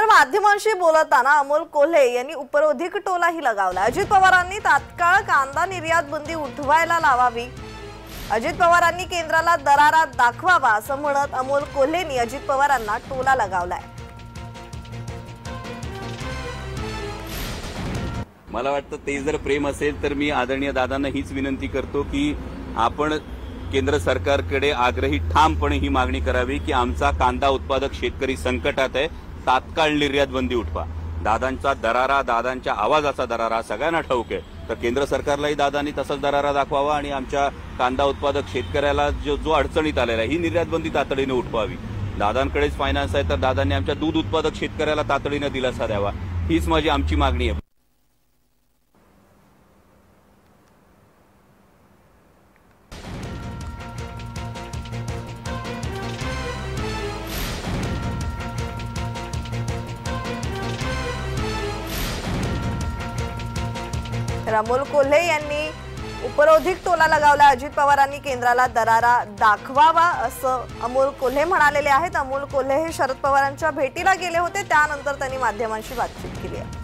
माध्यमांशी बोलताना अमोल कोल्हे यांनी उपरोधिक टोलाही लगावला। अजित पवारांनी तात्काळ कांदा निर्यात बंदी उठवायला लावावी, अजित पवारांनी केंद्राला दरारा दाखवावा असं म्हणत अमोल कोल्हेंनी अजित पवारांना टोला लगावलाय। मला वाटतं ते जर प्रेम असेल तर मी आदरणीय दादांना हीच विनंती करतो की आपण केंद्र सरकारकडे आग्रही ठामपणे ही मागणी करावी की आमचा कांदा उत्पादक शेतकरी संकटात आहे, तात्काळ निर्यात बंदी उठवा। दादांचा दरारा, दादांच्या आवाजाचा दरारा सगळ्यांना ठाऊक आहे, तर केंद्र सरकारलाही दादांनी तसाच दरारा दाखवावा आणि आमच्या कांदा उत्पादक शेतकऱ्याला जो अडचणीत आलेला आहे ही निर्यात बंदी तातडीने उठवावी। दादांकडेच फायनान्स आहे तर दादांनी आमच्या दूध उत्पादक शेतकऱ्याला तातडीने दिलासा द्यावा, हीच माझी आमची मागणी आहे। अमोल कोल्हे यांनी उपरोधिक टोला लगावला। अजित पवारांनी केंद्राला दरारा दाखवावा असं अमोल कोल्हे म्हणालेले आहेत। अमोल कोल्हे हे शरद पवारांच्या भेटीला गेले होते, त्यानंतर त्यांनी माध्यमांशी बातचीत केली आहे।